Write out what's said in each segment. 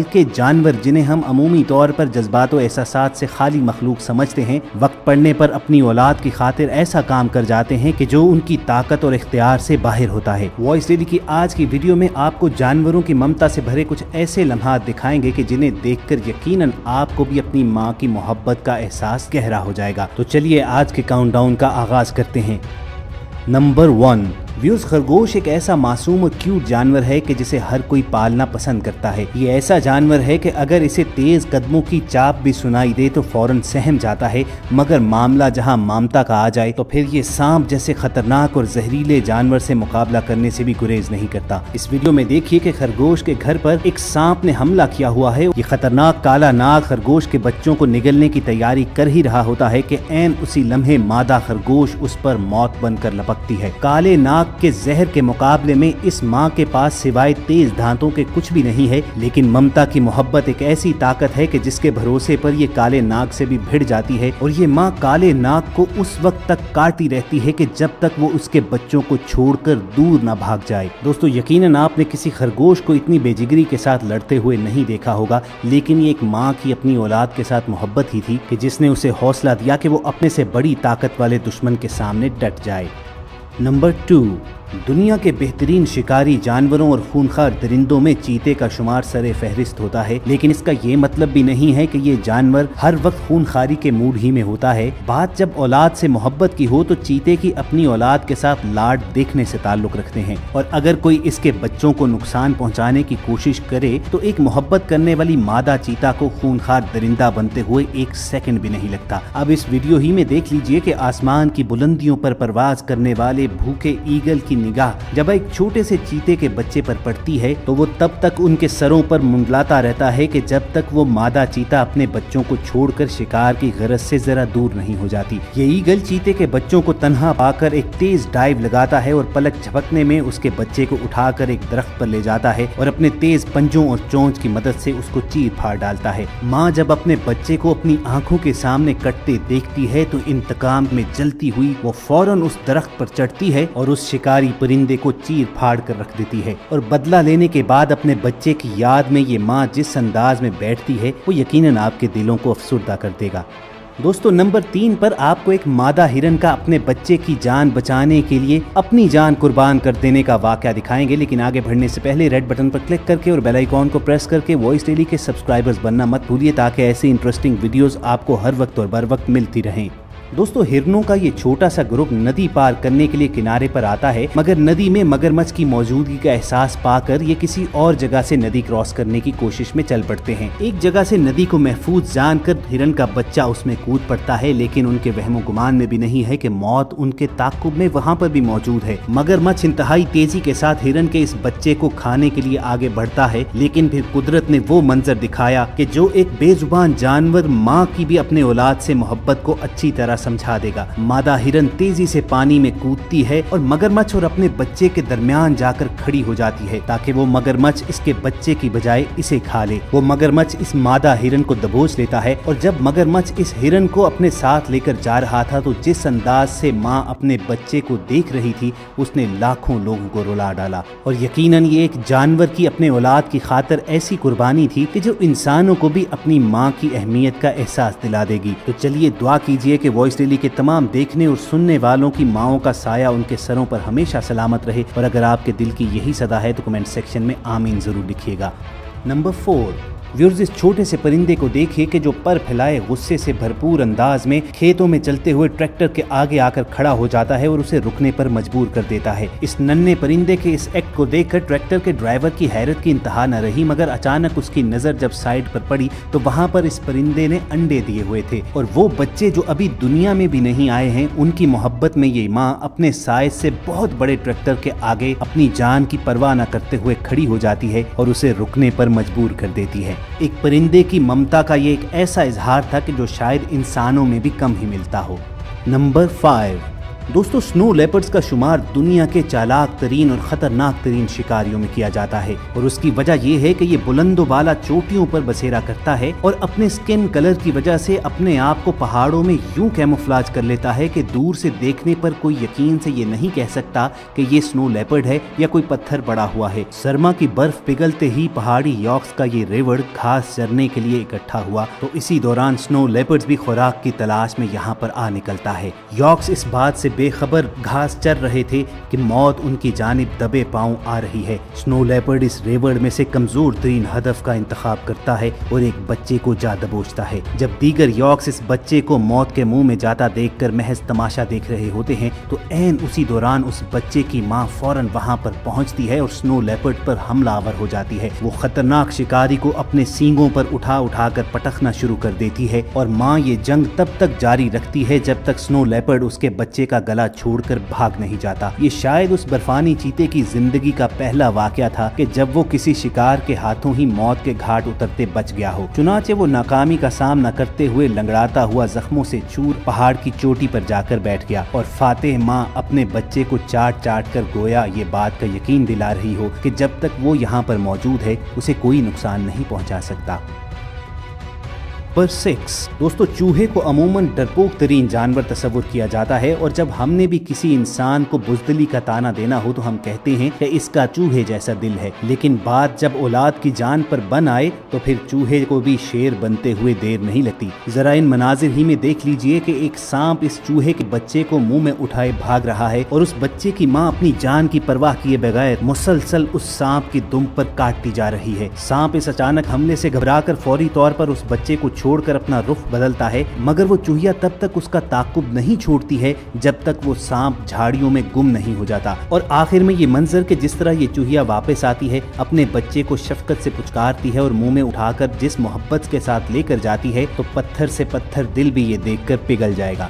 کے جانور جنہیں ہم عمومی طور پر جذبات و احساسات سے خالی مخلوق سمجھتے ہیں، وقت پڑنے پر اپنی اولاد کی خاطر ایسا کام کر جاتے ہیں کہ جو ان کی طاقت اور اختیار سے باہر ہوتا ہے۔ وائس ڈیلی کی آج کی ویڈیو میں آپ کو جانوروں کی ممتا سے بھرے کچھ ایسے لمحات دکھائیں گے کہ جنہیں دیکھ کر یقیناً آپ کو بھی اپنی ماں کی محبت کا احساس گہرا ہو جائے گا۔ تو چلیے آج کے کاؤنٹ ڈاؤن کا آغاز کرتے ہیں۔ نمبر 1، ویوز خرگوش ایک ایسا معصوم اور کیوٹ جانور ہے کہ جسے ہر کوئی پالنا پسند کرتا ہے۔ یہ ایسا جانور ہے کہ اگر اسے تیز قدموں کی چاپ بھی سنائی دے تو فوراً سہم جاتا ہے، مگر معاملہ جہاں مامتا کا آ جائے تو پھر یہ سانپ جیسے خطرناک اور زہریلے جانور سے مقابلہ کرنے سے بھی گریز نہیں کرتا۔ اس ویڈیو میں دیکھیے کہ خرگوش کے گھر پر ایک سانپ نے حملہ کیا ہوا ہے۔ یہ خطرناک کالا ناگ خرگوش کے بچوں کو نگلنے کی تیاری کر ہی رہا ہوتا ہے کہ عین اسی لمحے مادہ خرگوش اس پر موت بن کر لپکتی ہے۔ کالے ناگ کے زہر کے مقابلے میں اس ماں کے پاس سوائے تیز دانتوں کے کچھ بھی نہیں ہے، لیکن ممتا کی محبت ایک ایسی طاقت ہے کہ جس کے بھروسے پر یہ کالے ناگ سے بھی بھڑ جاتی ہے، اور یہ ماں کالے ناگ کو اس وقت تک کاٹتی رہتی ہے کہ جب تک وہ اس کے بچوں کو چھوڑ کر دور نہ بھاگ جائے۔ دوستو یقیناً آپ نے کسی خرگوش کو اتنی بے جگری کے ساتھ لڑتے ہوئے نہیں دیکھا ہوگا، لیکن یہ ایک ماں کی اپنی اولاد کے ساتھ محبت ہی تھی کہ جس نے اسے حوصلہ دیا کہ وہ اپنے سے بڑی طاقت والے دشمن کے سامنے ڈٹ جائے۔ نمبر 2، دنیا کے بہترین شکاری جانوروں اور خونخوار درندوں میں چیتے کا شمار سر فہرست ہوتا ہے، لیکن اس کا یہ مطلب بھی نہیں ہے کہ یہ جانور ہر وقت خونخواری کے موڈ ہی میں ہوتا ہے۔ بات جب اولاد سے محبت کی ہو تو چیتے کی اپنی اولاد کے ساتھ لاڈ دیکھنے سے تعلق رکھتے ہیں، اور اگر کوئی اس کے بچوں کو نقصان پہنچانے کی کوشش کرے تو ایک محبت کرنے والی مادہ چیتا کو خونخوار درندہ بنتے ہوئے ایک سیکنڈ بھی نہیں لگتا۔ اب اس ویڈیو ہی میں دیکھ لیجئے کہ آسمان کی بلندیوں پر پرواز کرنے والے بھوکے ایگل کی نگاہ جب ایک چھوٹے سے چیتے کے بچے پر پڑتی ہے تو وہ تب تک ان کے سروں پر منڈلاتا رہتا ہے کہ جب تک وہ مادہ چیتا اپنے بچوں کو چھوڑ کر شکار کی غرض سے ذرا دور نہیں ہو جاتی۔ یہ ایگل چیتے کے بچوں کو تنہا پا کر ایک تیز ڈائیو لگاتا ہے اور پلک جھپکنے میں اس کے بچے کو اٹھا کر ایک درخت پر لے جاتا ہے اور اپنے تیز پنجوں اور چونچ کی مدد سے اس کو چیر پھاڑ ڈالتا ہے۔ ماں جب اپنے بچے کو اپنی آنکھوں کے سامنے کٹتے دیکھتی ہے تو انتقام میں جلتی ہوئی وہ فوراً اس درخت پر چڑھتی ہے اور اس شکاری پرندے کو چیر پھاڑ کر رکھ دیتی ہے، اور بدلہ لینے کے بعد اپنے بچے کی یاد میں یہ ماں جس انداز میں بیٹھتی ہے وہ یقیناً آپ کے دلوں کو افسردہ کر دے گا۔ دوستو نمبر 3 پر آپ کو ایک مادہ ہرن کا اپنے بچے کی جان بچانے کے لیے اپنی جان قربان کر دینے کا واقعہ دکھائیں گے، لیکن آگے بڑھنے سے پہلے ریڈ بٹن پر کلک کر کے اور بیل آئیکن کو پریس کر کے وائس ڈیلی کے سبسکرائبرز بننا مت بھولیے تاکہ ایسی انٹرسٹنگ ویڈیوز آپ کو ہر وقت اور بر وقت ملتی رہیں۔ دوستو ہرنوں کا یہ چھوٹا سا گروپ ندی پار کرنے کے لیے کنارے پر آتا ہے، مگر ندی میں مگرمچھ کی موجودگی کا احساس پا کر یہ کسی اور جگہ سے ندی کراس کرنے کی کوشش میں چل پڑتے ہیں۔ ایک جگہ سے ندی کو محفوظ جان کر ہرن کا بچہ اس میں کود پڑتا ہے، لیکن ان کے وہم و گمان میں بھی نہیں ہے کہ موت ان کے تعاقب میں وہاں پر بھی موجود ہے۔ مگرمچھ انتہائی تیزی کے ساتھ ہرن کے اس بچے کو کھانے کے لیے آگے بڑھتا ہے، لیکن پھر قدرت نے وہ منظر دکھایا کہ جو ایک بے زبان جانور ماں کی بھی اپنے اولاد سے محبت کو اچھی طرح سمجھا دے گا۔ مادہ ہرن تیزی سے پانی میں کودتی ہے اور مگرمچھ اور اپنے بچے کے درمیان جا کر کھڑی ہو جاتی ہے تاکہ وہ مگرمچھ اس کے بچے کی بجائے اسے کھا لے۔ وہ مگرمچھ اس مادہ ہرن کو دبوچ لیتا ہے، اور جب مگرمچھ اس ہرن کو اپنے ساتھ لے کر جا رہا تھا تو جس انداز سے ماں اپنے بچے کو دیکھ رہی تھی اس نے لاکھوں لوگوں کو رلا ڈالا، اور یقیناً یہ ایک جانور کی اپنے اولاد کی خاطر ایسی قربانی تھی کہ جو انسانوں کو بھی اپنی ماں کی اہمیت کا احساس دلا دے گی۔ تو چلیے دعا کیجئے کہ وائس ڈیلی کے تمام دیکھنے اور سننے والوں کی ماؤں کا سایہ ان کے سروں پر ہمیشہ سلامت رہے، اور اگر آپ کے دل کی یہی صدا ہے تو کمنٹ سیکشن میں آمین ضرور لکھیے گا۔ نمبر 4، ویورز اس چھوٹے سے پرندے کو دیکھیے کہ جو پر پھیلائے غصے سے بھرپور انداز میں کھیتوں میں چلتے ہوئے ٹریکٹر کے آگے آ کر کھڑا ہو جاتا ہے اور اسے رکنے پر مجبور کر دیتا ہے۔ اس ننھے پرندے کے اس ایکٹ کو دیکھ کر ٹریکٹر کے ڈرائیور کی حیرت کی انتہا نہ رہی، مگر اچانک اس کی نظر جب سائیڈ پر پڑی تو وہاں پر اس پرندے نے انڈے دیے ہوئے تھے، اور وہ بچے جو ابھی دنیا میں بھی نہیں آئے ہیں ان کی محبت میں یہ ماں اپنے سائز سے بہت بڑے ٹریکٹر کے آگے اپنی جان کی پرواہ نہ کرتے ہوئے کھڑی ہو جاتی ہے اور اسے رکنے پر مجبور کر دیتی ہے۔ ایک پرندے کی ممتا کا یہ ایک ایسا اظہار تھا کہ جو شاید انسانوں میں بھی کم ہی ملتا ہو۔ نمبر 5، दोस्तों स्नो लेपर्ड्स का शुमार दुनिया के चालाक तरीन और खतरनाक तरीन शिकारियों में किया जाता है और उसकी वजह यह है कि ये बुलंदो बाला चोटियों पर बसेरा करता है और अपने स्किन कलर की वजह से अपने आप को पहाड़ों में यूं कैमोफ्लेज कर लेता है कि दूर से देखने पर कोई यकीन से ये नहीं कह सकता कि ये स्नो लेपर्ड है या कोई पत्थर पड़ा हुआ है। सरमा की बर्फ पिघलते ही पहाड़ी यॉक्स का ये रेवड़ घास चरने के लिए इकट्ठा हुआ तो इसी दौरान स्नो लेपर्ड्स भी खुराक की तलाश में यहाँ पर आ निकलता है। यॉक्स इस बात से बेखबर घास चर रहे थे कि मौत उनकी जानिब दबे पांव आ रही है। स्नो लेपर्ड इस रेवड़ में से कमजोर तरीन हदफ का इंतखाब करता है और एक बच्चे को जा दबोचता है। जब दीगर यॉक्स इस बच्चे को मौत के मुंह में जाता देखकर महज तमाशा देख रहे होते हैं तो ऐन उसी दौरान उस बच्चे की मां फौरन वहां पर पहुंचती है और स्नो लेपर्ड पर हमलावर हो जाती है। वो खतरनाक शिकारी को अपने सींगों पर उठा कर पटकना शुरू कर देती है और मां ये जंग तब तक जारी रखती है जब तक स्नो लेपर्ड उसके बच्चे का गला छोड़कर भाग नहीं जाता। ये शायद उस बर्फानी चीते की जिंदगी का पहला वाकया था कि जब वो किसी शिकार के हाथों ही मौत के घाट उतरते बच गया हो। चुनाचे वो नाकामी का सामना करते हुए लंगड़ाता हुआ जख्मों से चूर पहाड़ की चोटी पर जाकर बैठ गया और फातेह माँ अपने बच्चे को चाट कर गोया ये बात का यकीन दिला रही हो कि जब तक वो यहाँ पर मौजूद है उसे कोई नुकसान नहीं पहुँचा सकता। नंबर 6 दोस्तों, चूहे को अमूमन डरपोक तरीन जानवर तस्वुर किया जाता है और जब हमने भी किसी इंसान को बुज़दिली का ताना देना हो तो हम कहते हैं कि इसका चूहे जैसा दिल है, लेकिन बात जब औलाद की जान पर बन आए तो फिर चूहे को भी शेर बनते हुए देर नहीं लगती। जरा इन मनाजिर ही में देख लीजिए कि एक सांप इस चूहे के बच्चे को मुंह में उठाए भाग रहा है और उस बच्चे की माँ अपनी जान की परवाह किए बगैर मुसलसल उस सांप की दुम पर काटती जा रही है। सांप इस अचानक हमले से घबराकर फौरी तौर पर उस बच्चे को छोड़कर अपना रुख बदलता है, मगर वो चूहिया तब तक उसका ताकुब नहीं छोड़ती है जब तक वो सांप झाड़ियों में गुम नहीं हो जाता। और आखिर में ये मंजर कि जिस तरह ये चूहिया वापस आती है, अपने बच्चे को शफकत से पुचकारती है और मुंह में उठाकर जिस मोहब्बत के साथ लेकर जाती है, तो पत्थर से पत्थर दिल भी ये देखकर पिघल जाएगा।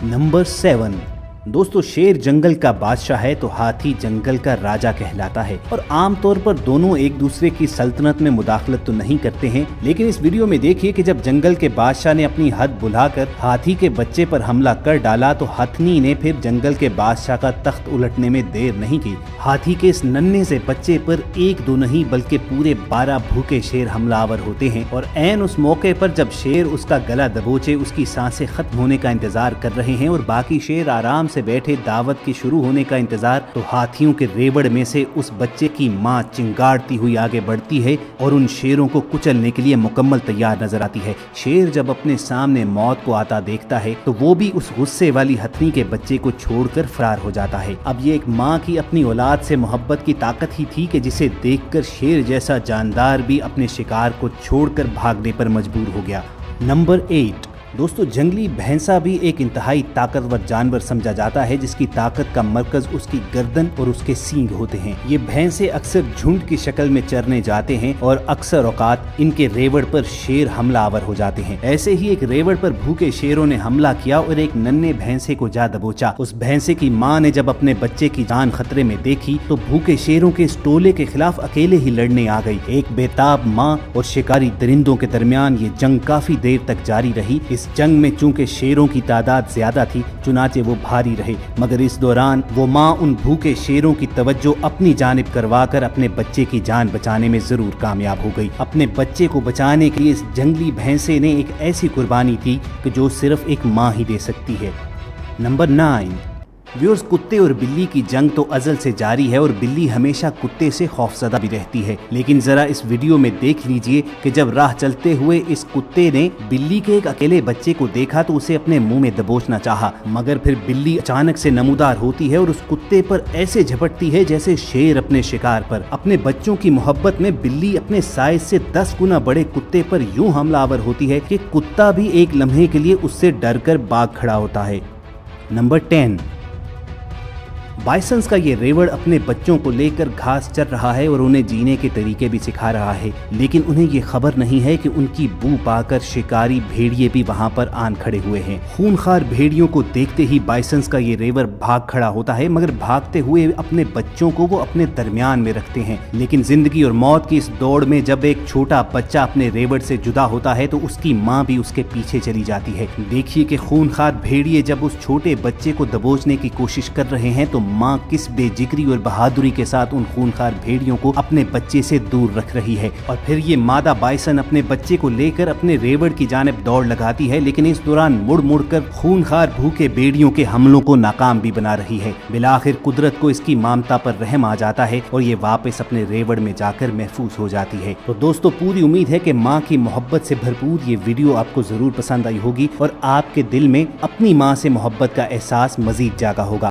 नंबर 7 दोस्तों, शेर जंगल का बादशाह है तो हाथी जंगल का राजा कहलाता है और आमतौर पर दोनों एक दूसरे की सल्तनत में मुदाखलत तो नहीं करते हैं, लेकिन इस वीडियो में देखिए कि जब जंगल के बादशाह ने अपनी हद बुलाकर हाथी के बच्चे पर हमला कर डाला तो हथनी ने फिर जंगल के बादशाह का तख्त उलटने में देर नहीं की। हाथी के इस नन्हे से बच्चे पर एक दो नहीं बल्कि पूरे 12 भूखे शेर हमलावर होते हैं और ऐन उस मौके पर जब शेर उसका गला दबोचे उसकी सांसें खत्म होने का इंतजार कर रहे हैं और बाकी शेर आराम से बैठे दावत के शुरू होने का इंतजार, तो हाथियों के रेवड़ में से उस बच्चे की मां चिंगाड़ती हुई आगे बढ़ती है और उन शेरों को कुचलने के लिए मुकम्मल तैयार नजर आती है। शेर जब अपने सामने मौत को आता देखता है तो वो भी उस गुस्से वाली हथनी के बच्चे को छोड़कर फरार हो जाता है। अब ये एक माँ की अपनी औलाद से मोहब्बत की ताकत ही थी कि जिसे देखकर शेर जैसा जानदार भी अपने शिकार को छोड़कर भागने पर मजबूर हो गया। नंबर 8 दोस्तों, जंगली भैंसा भी एक इंतहाई ताकतवर जानवर समझा जाता है जिसकी ताकत का मरकज उसकी गर्दन और उसके सींग होते हैं। ये भैंसे अक्सर झुंड की शक्ल में चरने जाते हैं और अक्सर औकात इनके रेवड़ पर शेर हमलावर हो जाते हैं। ऐसे ही एक रेवड़ पर भूखे शेरों ने हमला किया और एक नन्हे भैंसे को जा दबोचा। उस भैंसे की माँ ने जब अपने बच्चे की जान खतरे में देखी तो भूखे शेरों के इस टोले के खिलाफ अकेले ही लड़ने आ गई। एक बेताब माँ और शिकारी दरिंदों के दरमियान ये जंग काफी देर तक जारी रही। इस जंग में चूंकि शेरों की तादाद ज्यादा थी, चुनाचे वो भारी रहे, मगर इस दौरान वो माँ उन भूखे शेरों की तवज्जो अपनी जानिब करवाकर अपने बच्चे की जान बचाने में जरूर कामयाब हो गई। अपने बच्चे को बचाने के लिए इस जंगली भैंसे ने एक ऐसी कुर्बानी की कि जो सिर्फ एक माँ ही दे सकती है। नंबर 9 व्यूअर्स, कुत्ते और बिल्ली की जंग तो अज़ल से जारी है और बिल्ली हमेशा कुत्ते से खौफज़दा भी रहती है, लेकिन जरा इस वीडियो में देख लीजिए कि जब राह चलते हुए इस कुत्ते ने बिल्ली के एक अकेले बच्चे को देखा तो उसे अपने मुंह में दबोचना चाहा, मगर फिर बिल्ली अचानक से नमूदार होती है और उस कुत्ते पर ऐसे झपटती है जैसे शेर अपने शिकार पर। अपने बच्चों की मोहब्बत में बिल्ली अपने साइज से 10 गुना बड़े कुत्ते पर यूं हमलावर होती है कि कुत्ता भी एक लम्हे के लिए उससे डर कर भाग खड़ा होता है। नंबर 10 बाइसन्स का ये रेवड़ अपने बच्चों को लेकर घास चर रहा है और उन्हें जीने के तरीके भी सिखा रहा है, लेकिन उन्हें ये खबर नहीं है कि उनकी बू पाकर शिकारी भेड़िए भी वहाँ पर आन खड़े हुए हैं। खूनखार भेड़ियों को देखते ही बाइसन्स का ये रेवड़ भाग खड़ा होता है, मगर भागते हुए अपने बच्चों को वो अपने दरमियान में रखते हैं। लेकिन जिंदगी और मौत की इस दौड़ में जब एक छोटा बच्चा अपने रेवड़ से जुदा होता है तो उसकी माँ भी उसके पीछे चली जाती है। देखिए कि खूनखार भेड़िए जब उस छोटे बच्चे को दबोचने की कोशिश कर रहे हैं तो माँ किस बेजिगरी और बहादुरी के साथ उन खूनखार भेड़ियों को अपने बच्चे से दूर रख रही है। और फिर ये मादा बाइसन अपने बच्चे को लेकर अपने रेवड़ की जानिब दौड़ लगाती है, लेकिन इस दौरान मुड़ मुड़ कर खूनखार भूखे भेड़ियों के हमलों को नाकाम भी बना रही है। बिलाखिर कुदरत को इसकी ममता पर रहम आ जाता है और ये वापस अपने रेवड़ में जाकर महफूज हो जाती है। तो दोस्तों, पूरी उम्मीद है कि माँ की मोहब्बत से भरपूर ये वीडियो आपको जरूर पसंद आई होगी और आपके दिल में अपनी माँ से मोहब्बत का एहसास मजीद जागा होगा।